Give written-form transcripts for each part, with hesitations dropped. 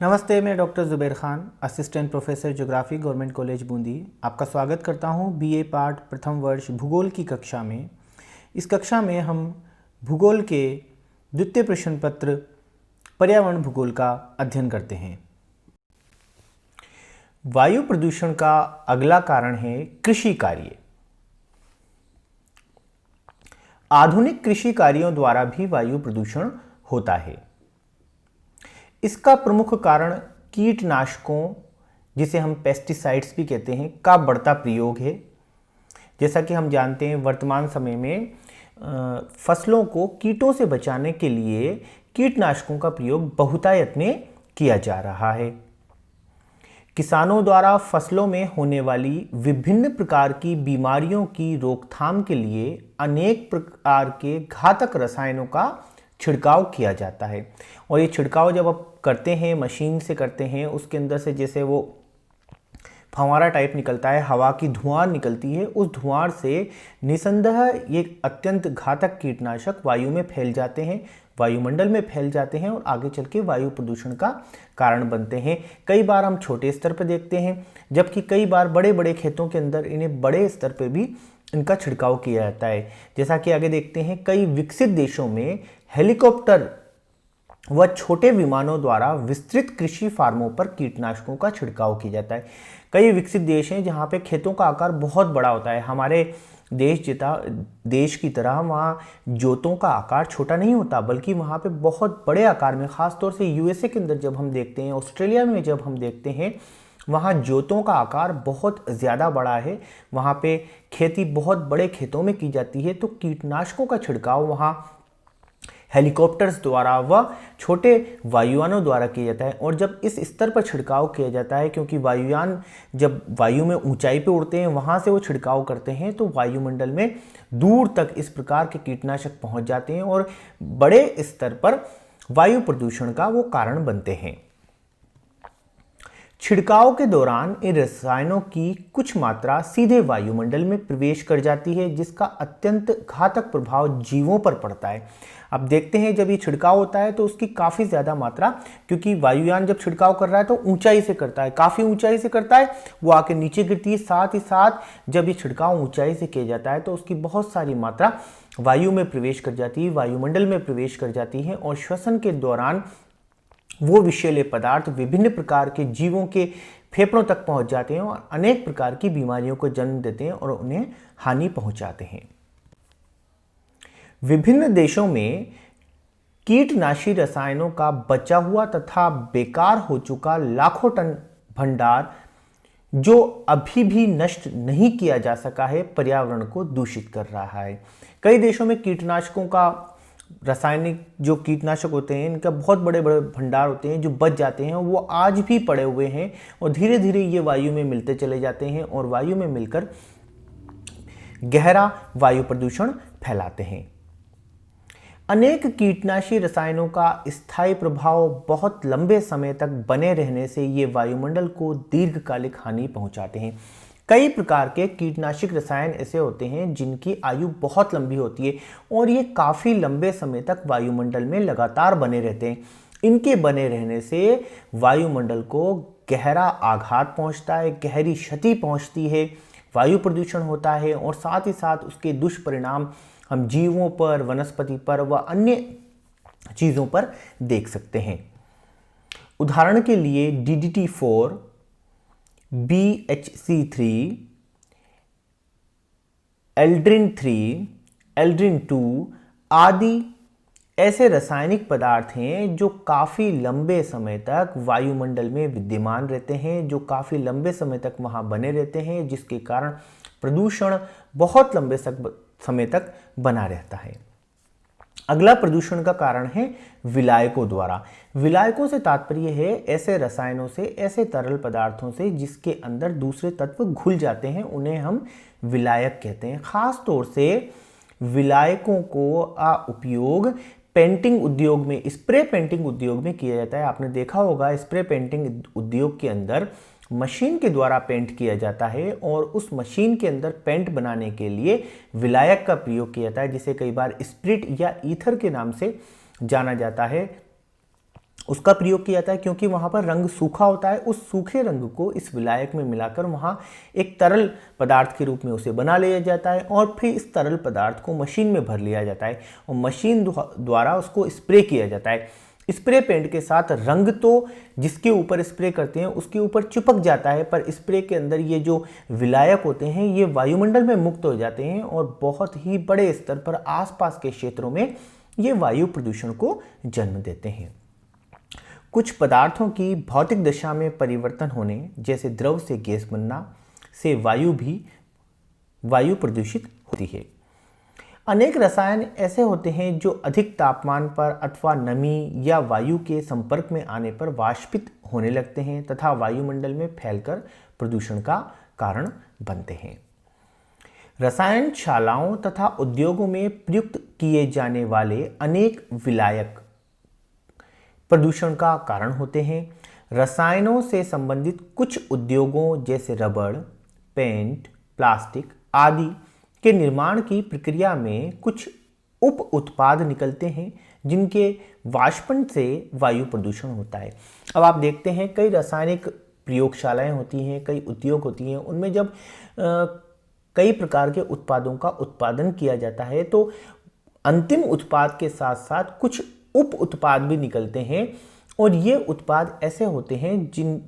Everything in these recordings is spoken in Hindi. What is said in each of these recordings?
नमस्ते, मैं doctor Zubair Khan, assistant professor geography, government college Bundi. आपका स्वागत करता हूं बीए पार्ट प्रथम वर्ष भूगोल की कक्षा में। इस कक्षा में हम भूगोल के द्वितीय प्रश्न पत्र पर्यावरण भूगोल का अध्ययन करते हैं। वायु प्रदूषण का अगला कारण है कृषि कार्य। आधुनिक कृषि कार्यों द्वारा भी वायु प्रदूषण होता है। इसका प्रमुख कारण कीटनाशकों, जिसे हम पेस्टिसाइड्स भी कहते हैं, का बढ़ता प्रयोग है। जैसा कि हम जानते हैं, वर्तमान समय में फसलों को कीटों से बचाने के लिए कीटनाशकों का प्रयोग बहुतायत में किया जा रहा है। किसानों द्वारा फसलों में होने वाली विभिन्न प्रकार की बीमारियों की रोकथाम के लिए अनेक प्रकार के घातक रसायनों का छिड़काव किया जाता है। और ये छिड़काव जब आप करते हैं, मशीन से करते हैं, उसके अंदर से जैसे वो फंवारा टाइप निकलता है, हवा की धुआं निकलती है, उस धुआं से निसंदेह ये अत्यंत घातक कीटनाशक वायु में फैल जाते हैं, वायुमंडल में फैल जाते हैं और आगे चल के वायु प्रदूषण का कारण बनते हैं। कई बार हम छोटे स्तर पर देखते हैं, जबकि कई बार बड़े बड़े खेतों के अंदर इन्हें बड़े स्तर पर भी इनका छिड़काव किया जाता है। जैसा कि आगे देखते हैं, कई विकसित देशों में हेलीकॉप्टर व छोटे विमानों द्वारा विस्तृत कृषि फार्मों पर कीटनाशकों का छिड़काव किया जाता है। कई विकसित देश हैं जहां पे खेतों का आकार बहुत बड़ा होता है। हमारे देश की तरह वहाँ जोतों का आकार छोटा नहीं होता, बल्कि वहाँ पे बहुत बड़े आकार में, खासतौर से यूएसए के अंदर जब हम देखते हैं, ऑस्ट्रेलिया में जब हम देखते हैं, वहाँ जोतों का आकार बहुत ज़्यादा बड़ा है। वहाँ पे खेती बहुत बड़े खेतों में की जाती है, तो कीटनाशकों का छिड़काव वहाँ हेलीकॉप्टर्स द्वारा व छोटे वायुयानों द्वारा किया जाता है। और जब इस स्तर पर छिड़काव किया जाता है, क्योंकि वायुयान जब वायु में ऊंचाई पे उड़ते हैं, वहाँ से वो छिड़काव करते हैं, तो वायुमंडल में दूर तक इस प्रकार के कीटनाशक पहुँच जाते हैं और बड़े स्तर पर वायु प्रदूषण का वो कारण बनते हैं। छिड़काव के दौरान इन रसायनों की कुछ मात्रा सीधे वायुमंडल में प्रवेश कर जाती है, जिसका अत्यंत घातक प्रभाव जीवों पर पड़ता है। अब देखते हैं, जब ये छिड़काव होता है तो उसकी काफ़ी ज़्यादा मात्रा, क्योंकि वायुयान जब छिड़काव कर रहा है तो ऊंचाई से करता है, काफ़ी ऊंचाई से करता है, वो आके नीचे गिरती है। साथ ही साथ जब ये छिड़काव ऊंचाई से किया जाता है तो उसकी बहुत सारी मात्रा वायु में प्रवेश कर जाती है, वायुमंडल में प्रवेश कर जाती है और श्वसन के दौरान वो विषैले पदार्थ विभिन्न प्रकार के जीवों के फेफड़ों तक पहुंच जाते हैं और अनेक प्रकार की बीमारियों को जन्म देते हैं और उन्हें हानि पहुंचाते हैं। विभिन्न देशों में कीटनाशी रसायनों का बचा हुआ तथा बेकार हो चुका लाखों टन भंडार, जो अभी भी नष्ट नहीं किया जा सका है, पर्यावरण को दूषित कर रहा है। कई देशों में कीटनाशकों का, रासायनिक जो कीटनाशक होते हैं, इनका बहुत बड़े बड़े भंडार होते हैं जो बच जाते हैं, वो आज भी पड़े हुए हैं और धीरे धीरे ये वायु में मिलते चले जाते हैं और वायु में मिलकर गहरा वायु प्रदूषण फैलाते हैं। अनेक कीटनाशी रसायनों का स्थायी प्रभाव बहुत लंबे समय तक बने रहने से ये वायुमंडल को दीर्घकालिक हानि पहुंचाते हैं। कई प्रकार के कीटनाशक रसायन ऐसे होते हैं जिनकी आयु बहुत लंबी होती है और ये काफ़ी लंबे समय तक वायुमंडल में लगातार बने रहते हैं। इनके बने रहने से वायुमंडल को गहरा आघात पहुंचता है, गहरी क्षति पहुंचती है, वायु प्रदूषण होता है और साथ ही साथ उसके दुष्परिणाम हम जीवों पर, वनस्पति पर व अन्य चीज़ों पर देख सकते हैं। उदाहरण के लिए DDT4, BHC3, एल्ड्रिन 3, एल्ड्रिन 2 आदि ऐसे रासायनिक पदार्थ हैं जो काफ़ी लंबे समय तक वायुमंडल में विद्यमान रहते हैं, जो काफ़ी लंबे समय तक वहाँ बने रहते हैं, जिसके कारण प्रदूषण बहुत लंबे समय तक बना रहता है। अगला प्रदूषण का कारण है विलायकों द्वारा। विलायकों से तात्पर्य है ऐसे रसायनों से, ऐसे तरल पदार्थों से जिसके अंदर दूसरे तत्व घुल जाते हैं, उन्हें हम विलायक कहते हैं। खास तौर से विलायकों को उपयोग पेंटिंग उद्योग में, स्प्रे पेंटिंग उद्योग में किया जाता है। आपने देखा होगा, स्प्रे पेंटिंग उद्योग के अंदर मशीन के द्वारा पेंट किया जाता है और उस मशीन के अंदर पेंट बनाने के लिए विलायक का प्रयोग किया जाता है, जिसे कई बार स्प्रिट या ईथर के नाम से जाना जाता है। उसका प्रयोग किया जाता है क्योंकि वहाँ पर रंग सूखा होता है। उस सूखे रंग को इस विलायक में मिलाकर वहाँ एक तरल पदार्थ के रूप में उसे बना लिया जाता है और फिर इस तरल पदार्थ को मशीन में भर लिया जाता है और मशीन द्वारा उसको स्प्रे किया जाता है। स्प्रे पेंट के साथ रंग तो जिसके ऊपर स्प्रे करते हैं उसके ऊपर चिपक जाता है, पर स्प्रे के अंदर ये जो विलायक होते हैं ये वायुमंडल में मुक्त हो जाते हैं और बहुत ही बड़े स्तर पर आसपास के क्षेत्रों में ये वायु प्रदूषण को जन्म देते हैं। कुछ पदार्थों की भौतिक दशा में परिवर्तन होने, जैसे द्रव से गैस बनना, से वायु प्रदूषित होती है। अनेक रसायन ऐसे होते हैं जो अधिक तापमान पर अथवा नमी या वायु के संपर्क में आने पर वाष्पित होने लगते हैं तथा वायुमंडल में फैलकर प्रदूषण का कारण बनते हैं। रसायनशालाओं तथा उद्योगों में प्रयुक्त किए जाने वाले अनेक विलायक प्रदूषण का कारण होते हैं। रसायनों से संबंधित कुछ उद्योगों जैसे रबड़, पेंट, प्लास्टिक आदि के निर्माण की प्रक्रिया में कुछ उप उत्पाद निकलते हैं जिनके वाष्पन से वायु प्रदूषण होता है। अब आप देखते हैं कई रासायनिक प्रयोगशालाएं होती हैं, कई उद्योग होती हैं, उनमें जब कई प्रकार के उत्पादों का उत्पादन किया जाता है तो अंतिम उत्पाद के साथ साथ कुछ उप उत्पाद भी निकलते हैं और ये उत्पाद ऐसे होते हैं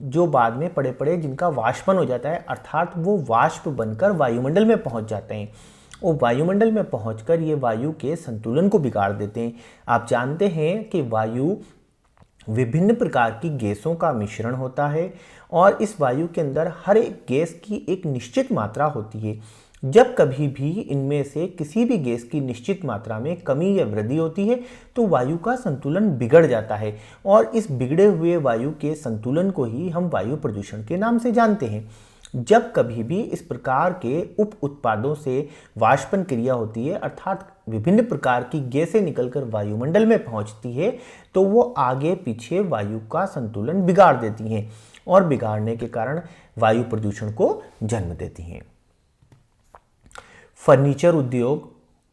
जो बाद में पड़े पड़े जिनका वाष्पन हो जाता है, अर्थात वो वाष्प बनकर वायुमंडल में पहुंच जाते हैं और वायुमंडल में पहुंचकर ये वायु के संतुलन को बिगाड़ देते हैं। आप जानते हैं कि वायु विभिन्न प्रकार की गैसों का मिश्रण होता है और इस वायु के अंदर हर एक गैस की एक निश्चित मात्रा होती है। जब कभी भी इनमें से किसी भी गैस की निश्चित मात्रा में कमी या वृद्धि होती है तो वायु का संतुलन बिगड़ जाता है और इस बिगड़े हुए वायु के संतुलन को ही हम वायु प्रदूषण के नाम से जानते हैं। जब कभी भी इस प्रकार के उप उत्पादों से वाष्पन क्रिया होती है, अर्थात विभिन्न प्रकार की गैसें निकलकर वायुमंडल में पहुंचती है, तो वो आगे पीछे वायु का संतुलन बिगाड़ देती हैं और बिगाड़ने के कारण वायु प्रदूषण को जन्म देती हैं। फर्नीचर उद्योग,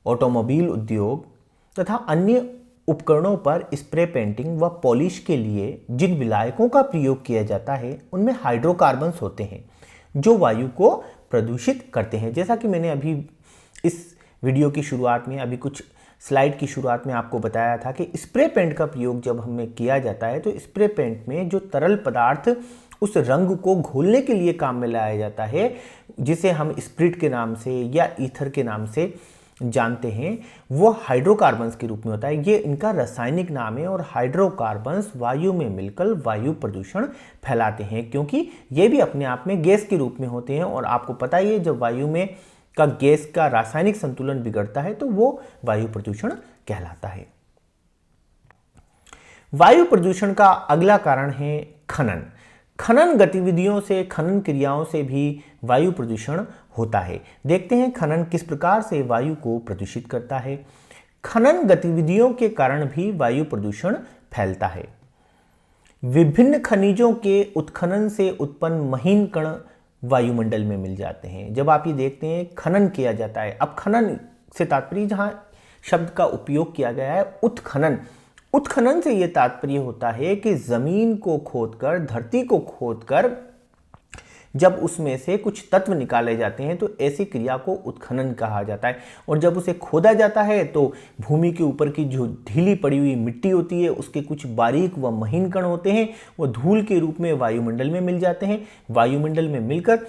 ऑटोमोबाइल उद्योग तथा अन्य उपकरणों पर स्प्रे पेंटिंग व पॉलिश के लिए जिन विलायकों का प्रयोग किया जाता है उनमें हाइड्रोकार्बन्स होते हैं जो वायु को प्रदूषित करते हैं। जैसा कि मैंने अभी इस वीडियो की शुरुआत में, अभी कुछ स्लाइड की शुरुआत में आपको बताया था कि स्प्रे पेंट का प्रयोग जब हमें किया जाता है तो स्प्रे पेंट में जो तरल पदार्थ उस रंग को घोलने के लिए काम में लाया जाता है, जिसे हम स्प्रिट के नाम से या ईथर के नाम से जानते हैं, वो हाइड्रोकार्बन्स के रूप में होता है। ये इनका रासायनिक नाम है और हाइड्रोकार्बन्स वायु में मिलकर वायु प्रदूषण फैलाते हैं क्योंकि ये भी अपने आप में गैस के रूप में होते हैं और आपको पता ही है जब वायु में का गैस का रासायनिक संतुलन बिगड़ता है तो वो वायु प्रदूषण कहलाता है। वायु प्रदूषण का अगला कारण है खनन। खनन गतिविधियों से, खनन क्रियाओं से भी वायु प्रदूषण होता है। देखते हैं खनन किस प्रकार से वायु को प्रदूषित करता है। खनन गतिविधियों के कारण भी वायु प्रदूषण फैलता है। विभिन्न खनिजों के उत्खनन से उत्पन्न महीन कण वायुमंडल में मिल जाते हैं। जब आप ये देखते हैं खनन किया जाता है, अब खनन से तात्पर्य जहां शब्द का उपयोग किया गया है उत्खनन, उत्खनन से यह तात्पर्य होता है कि जमीन को खोदकर, धरती को खोदकर जब उसमें से कुछ तत्व निकाले जाते हैं तो ऐसी क्रिया को उत्खनन कहा जाता है। और जब उसे खोदा जाता है तो भूमि के ऊपर की जो ढीली पड़ी हुई मिट्टी होती है उसके कुछ बारीक व महीन कण होते हैं, वो धूल के रूप में वायुमंडल में मिल जाते हैं। वायुमंडल में मिलकर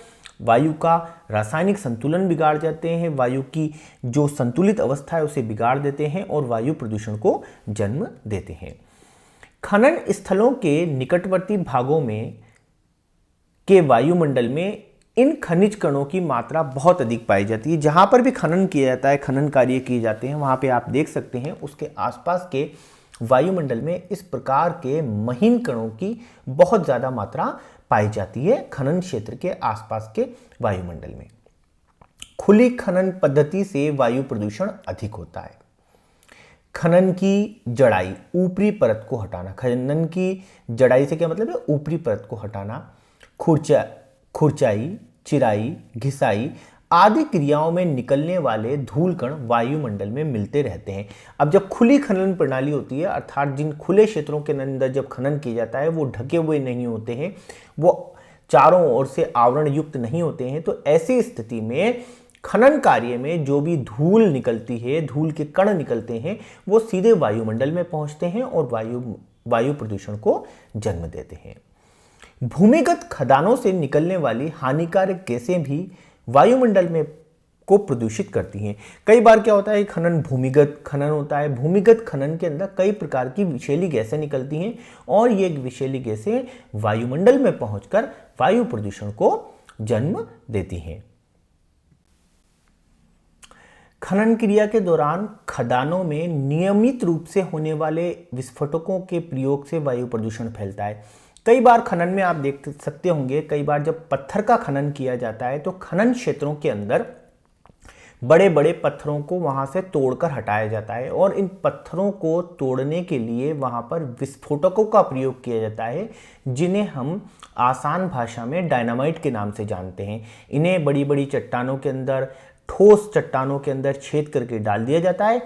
वायु का रासायनिक संतुलन बिगाड़ जाते हैं, वायु की जो संतुलित अवस्था है उसे बिगाड़ देते हैं और वायु प्रदूषण को जन्म देते हैं। खनन स्थलों के निकटवर्ती भागों में के वायुमंडल में इन खनिज कणों की मात्रा बहुत अधिक पाई जाती है। जहां पर भी खनन किया जाता है, खनन कार्य किए जाते हैं, वहां पे आप देख सकते हैं उसके आसपास के वायुमंडल में इस प्रकार के महीन कणों की बहुत ज्यादा मात्रा पाई जाती है खनन क्षेत्र के आसपास के वायुमंडल में। खुली खनन पद्धति से वायु प्रदूषण अधिक होता है। खनन की जड़ाई, ऊपरी परत को हटाना। खनन की जड़ाई से क्या मतलब है? ऊपरी परत को हटाना। खुरचाई, चिराई, घिसाई आदि क्रियाओं में निकलने वाले धूल कण वायुमंडल में मिलते रहते हैं। अब जब खुली खनन प्रणाली होती है, अर्थात जिन खुले क्षेत्रों के अंदर जब खनन किया जाता है वो ढके हुए नहीं होते हैं, वो चारों ओर से आवरण युक्त नहीं होते हैं, तो ऐसी स्थिति में खनन कार्य में जो भी धूल निकलती है, धूल के कण निकलते हैं, वो सीधे वायुमंडल में पहुंचते हैं और वायु प्रदूषण को जन्म देते हैं। भूमिगत खदानों से निकलने वाली हानिकारक गैसें भी वायुमंडल में को प्रदूषित करती हैं। कई बार क्या होता है, खनन भूमिगत खनन होता है, भूमिगत खनन के अंदर कई प्रकार की विषैली गैसें निकलती हैं और ये विषैली गैसें वायुमंडल में पहुंचकर वायु प्रदूषण को जन्म देती हैं। खनन क्रिया के दौरान खदानों में नियमित रूप से होने वाले विस्फोटकों के प्रयोग से वायु प्रदूषण फैलता है। कई बार खनन में आप देख सकते होंगे, कई बार जब पत्थर का खनन किया जाता है तो खनन क्षेत्रों के अंदर बड़े बड़े पत्थरों को वहां से तोड़कर हटाया जाता है और इन पत्थरों को तोड़ने के लिए वहां पर विस्फोटकों का प्रयोग किया जाता है, जिन्हें हम आसान भाषा में डायनामाइट के नाम से जानते हैं। इन्हें बड़ी बड़ी चट्टानों के अंदर, ठोस चट्टानों के अंदर छेद करके डाल दिया जाता है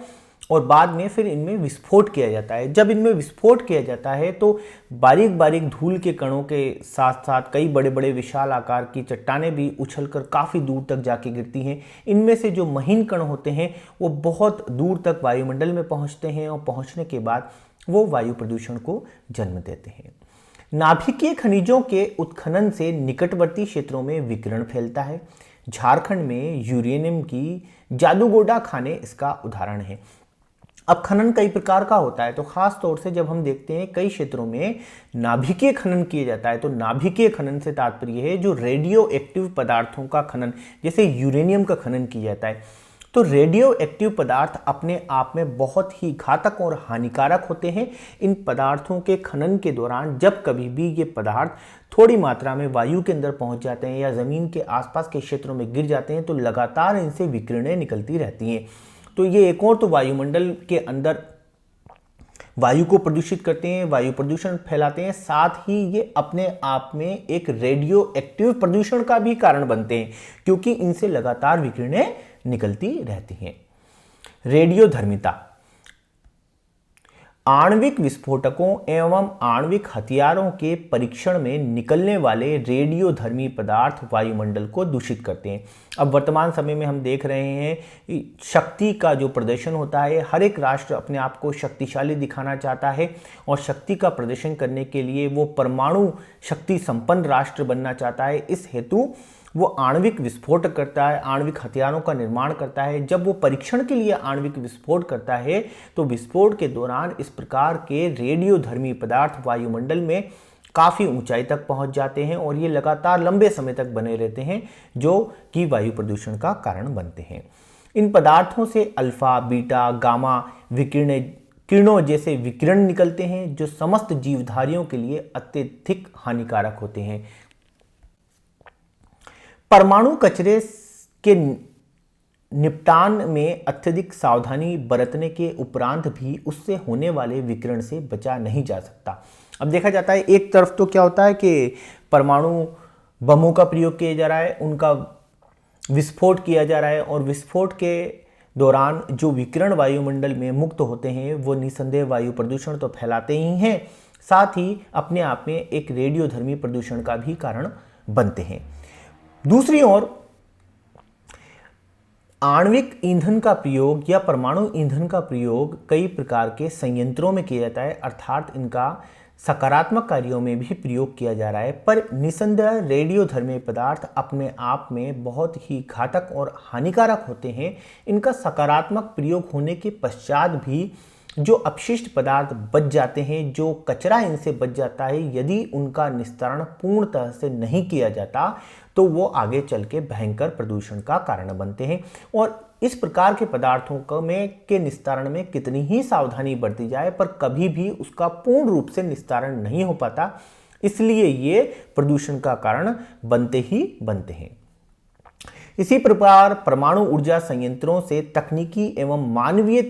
और बाद में फिर इनमें विस्फोट किया जाता है। जब इनमें विस्फोट किया जाता है तो बारीक बारीक धूल के कणों के साथ साथ कई बड़े बड़े विशाल आकार की चट्टानें भी उछलकर काफ़ी दूर तक जाके गिरती हैं। इनमें से जो महीन कण होते हैं वो बहुत दूर तक वायुमंडल में पहुंचते हैं और पहुंचने के बाद वो वायु प्रदूषण को जन्म देते हैं। नाभिकीय खनिजों के उत्खनन से निकटवर्ती क्षेत्रों में विकिरण फैलता है। झारखंड में यूरेनियम की जादूगोडा खानें इसका उदाहरण है। अब खनन कई प्रकार का होता है, तो खास तौर से जब हम देखते हैं कई क्षेत्रों में नाभिकीय खनन किया जाता है, तो नाभिकीय खनन से तात्पर्य है जो रेडियो एक्टिव पदार्थों का खनन, जैसे यूरेनियम का खनन किया जाता है। तो रेडियो एक्टिव पदार्थ अपने आप में बहुत ही घातक और हानिकारक होते हैं। इन पदार्थों के खनन के दौरान जब कभी भी ये पदार्थ थोड़ी मात्रा में वायु के अंदर पहुंच जाते हैं या ज़मीन के आसपास के क्षेत्रों में गिर जाते हैं तो लगातार इनसे विकिरणें निकलती रहती हैं। तो ये एक और तो वायुमंडल के अंदर वायु को प्रदूषित करते हैं, वायु प्रदूषण फैलाते हैं, साथ ही ये अपने आप में एक रेडियो एक्टिव प्रदूषण का भी कारण बनते हैं, क्योंकि इनसे लगातार विकिरणें निकलती रहती हैं। रेडियोधर्मिता, आणविक विस्फोटकों एवं आणविक हथियारों के परीक्षण में निकलने वाले रेडियोधर्मी पदार्थ वायुमंडल को दूषित करते हैं। अब वर्तमान समय में हम देख रहे हैं शक्ति का जो प्रदर्शन होता है, हर एक राष्ट्र अपने आप को शक्तिशाली दिखाना चाहता है और शक्ति का प्रदर्शन करने के लिए वो परमाणु शक्ति संपन्न राष्ट्र बनना चाहता है। इस हेतु वो आणविक विस्फोट करता है, आणविक हथियारों का निर्माण करता है। जब वो परीक्षण के लिए आणविक विस्फोट करता है तो विस्फोट के दौरान इस प्रकार के रेडियोधर्मी पदार्थ वायुमंडल में काफ़ी ऊंचाई तक पहुंच जाते हैं और ये लगातार लंबे समय तक बने रहते हैं, जो कि वायु प्रदूषण का कारण बनते हैं। इन पदार्थों से अल्फा, बीटा, गामा किरणों जैसे विकिरण निकलते हैं जो समस्त जीवधारियों के लिए अत्यधिक हानिकारक होते हैं। परमाणु कचरे के निपटान में अत्यधिक सावधानी बरतने के उपरांत भी उससे होने वाले विकिरण से बचा नहीं जा सकता। अब देखा जाता है एक तरफ तो क्या होता है कि परमाणु बमों का प्रयोग किया जा रहा है, उनका विस्फोट किया जा रहा है और विस्फोट के दौरान जो विकिरण वायुमंडल में मुक्त होते हैं वो निसंदेह वायु प्रदूषण तो फैलाते ही हैं, साथ ही अपने आप में एक रेडियोधर्मी प्रदूषण का भी कारण बनते हैं। दूसरी ओर आणविक ईंधन का प्रयोग या परमाणु ईंधन का प्रयोग कई प्रकार के संयंत्रों में किया जाता है, अर्थात इनका सकारात्मक कार्यों में भी प्रयोग किया जा रहा है। पर निसंदेह रेडियोधर्मी पदार्थ अपने आप में बहुत ही घातक और हानिकारक होते हैं। इनका सकारात्मक प्रयोग होने के पश्चात भी जो अपशिष्ट पदार्थ बच जाते हैं, जो कचरा इनसे बच जाता है, यदि उनका निस्तारण पूर्णतः से नहीं किया जाता तो वो आगे चल के भयंकर प्रदूषण का कारण बनते हैं। और इस प्रकार के पदार्थों के निस्तारण में कितनी ही सावधानी बरती जाए पर कभी भी उसका पूर्ण रूप से निस्तारण नहीं हो पाता, इसलिए ये प्रदूषण का कारण बनते ही बनते हैं। इसी प्रकार परमाणु ऊर्जा संयंत्रों से तकनीकी एवं मानवीय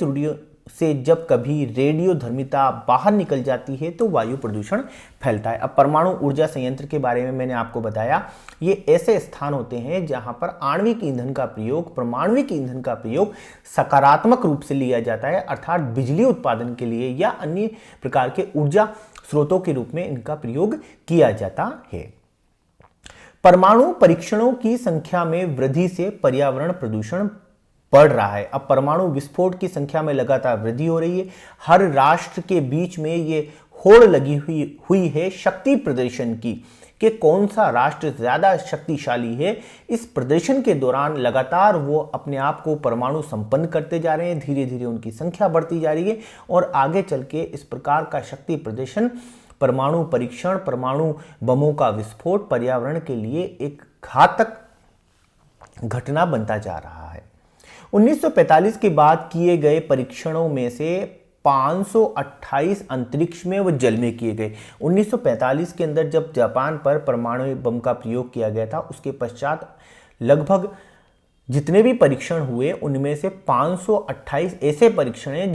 से जब कभी रेडियोधर्मिता बाहर निकल जाती है तो वायु प्रदूषण फैलता है। अब परमाणु ऊर्जा संयंत्र के बारे में मैंने आपको बताया, ये ऐसे स्थान होते हैं जहां पर आणविक ईंधन का प्रयोग, परमाणविक ईंधन का प्रयोग सकारात्मक रूप से लिया जाता है, अर्थात बिजली उत्पादन के लिए या अन्य प्रकार के ऊर्जा स्रोतों के रूप में इनका प्रयोग किया जाता है। परमाणु परीक्षणों की संख्या में वृद्धि से पर्यावरण प्रदूषण बढ़ रहा है। अब परमाणु विस्फोट की संख्या में लगातार वृद्धि हो रही है। हर राष्ट्र के बीच में ये होड़ लगी हुई है शक्ति प्रदर्शन की कि कौन सा राष्ट्र ज्यादा शक्तिशाली है। इस प्रदर्शन के दौरान लगातार वो अपने आप को परमाणु संपन्न करते जा रहे हैं, धीरे धीरे उनकी संख्या बढ़ती जा रही है और आगे चल के इस प्रकार का शक्ति प्रदर्शन, परमाणु परीक्षण, परमाणु बमों का विस्फोट पर्यावरण के लिए एक घातक घटना बनता जा रहा है। 1945 के बाद किए गए परीक्षणों में से 528 अंतरिक्ष में व जल में किए गए। 1945 के अंदर जब जापान पर परमाणु बम का प्रयोग किया गया था, उसके पश्चात लगभग जितने भी परीक्षण हुए उनमें से 528 ऐसे परीक्षण हैं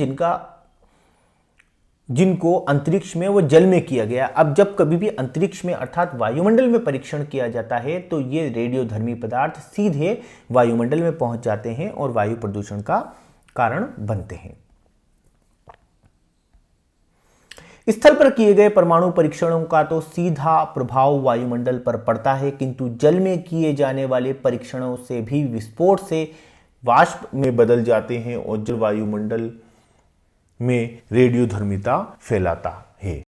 जिनको अंतरिक्ष में व जल में किया गया। अब जब कभी भी अंतरिक्ष में अर्थात वायुमंडल में परीक्षण किया जाता है तो ये रेडियोधर्मी पदार्थ सीधे वायुमंडल में पहुंच जाते हैं और वायु प्रदूषण का कारण बनते हैं। स्थल पर किए गए परमाणु परीक्षणों का तो सीधा प्रभाव वायुमंडल पर पड़ता है, किंतु जल में किए जाने वाले परीक्षणों से भी विस्फोट से वाष्प में बदल जाते हैं और जल वायुमंडल में रेडियोधर्मिता फैलाता है।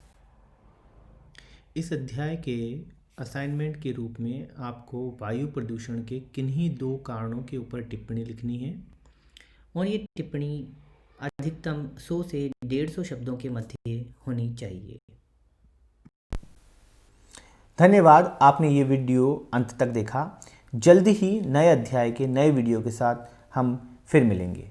इस अध्याय के असाइनमेंट के रूप में आपको वायु प्रदूषण के किन्हीं 2 कारणों के ऊपर टिप्पणी लिखनी है और ये टिप्पणी अधिकतम 100 से 150 शब्दों के मध्य होनी चाहिए। धन्यवाद, आपने ये वीडियो अंत तक देखा। जल्दी ही नए अध्याय के नए वीडियो के साथ हम फिर मिलेंगे।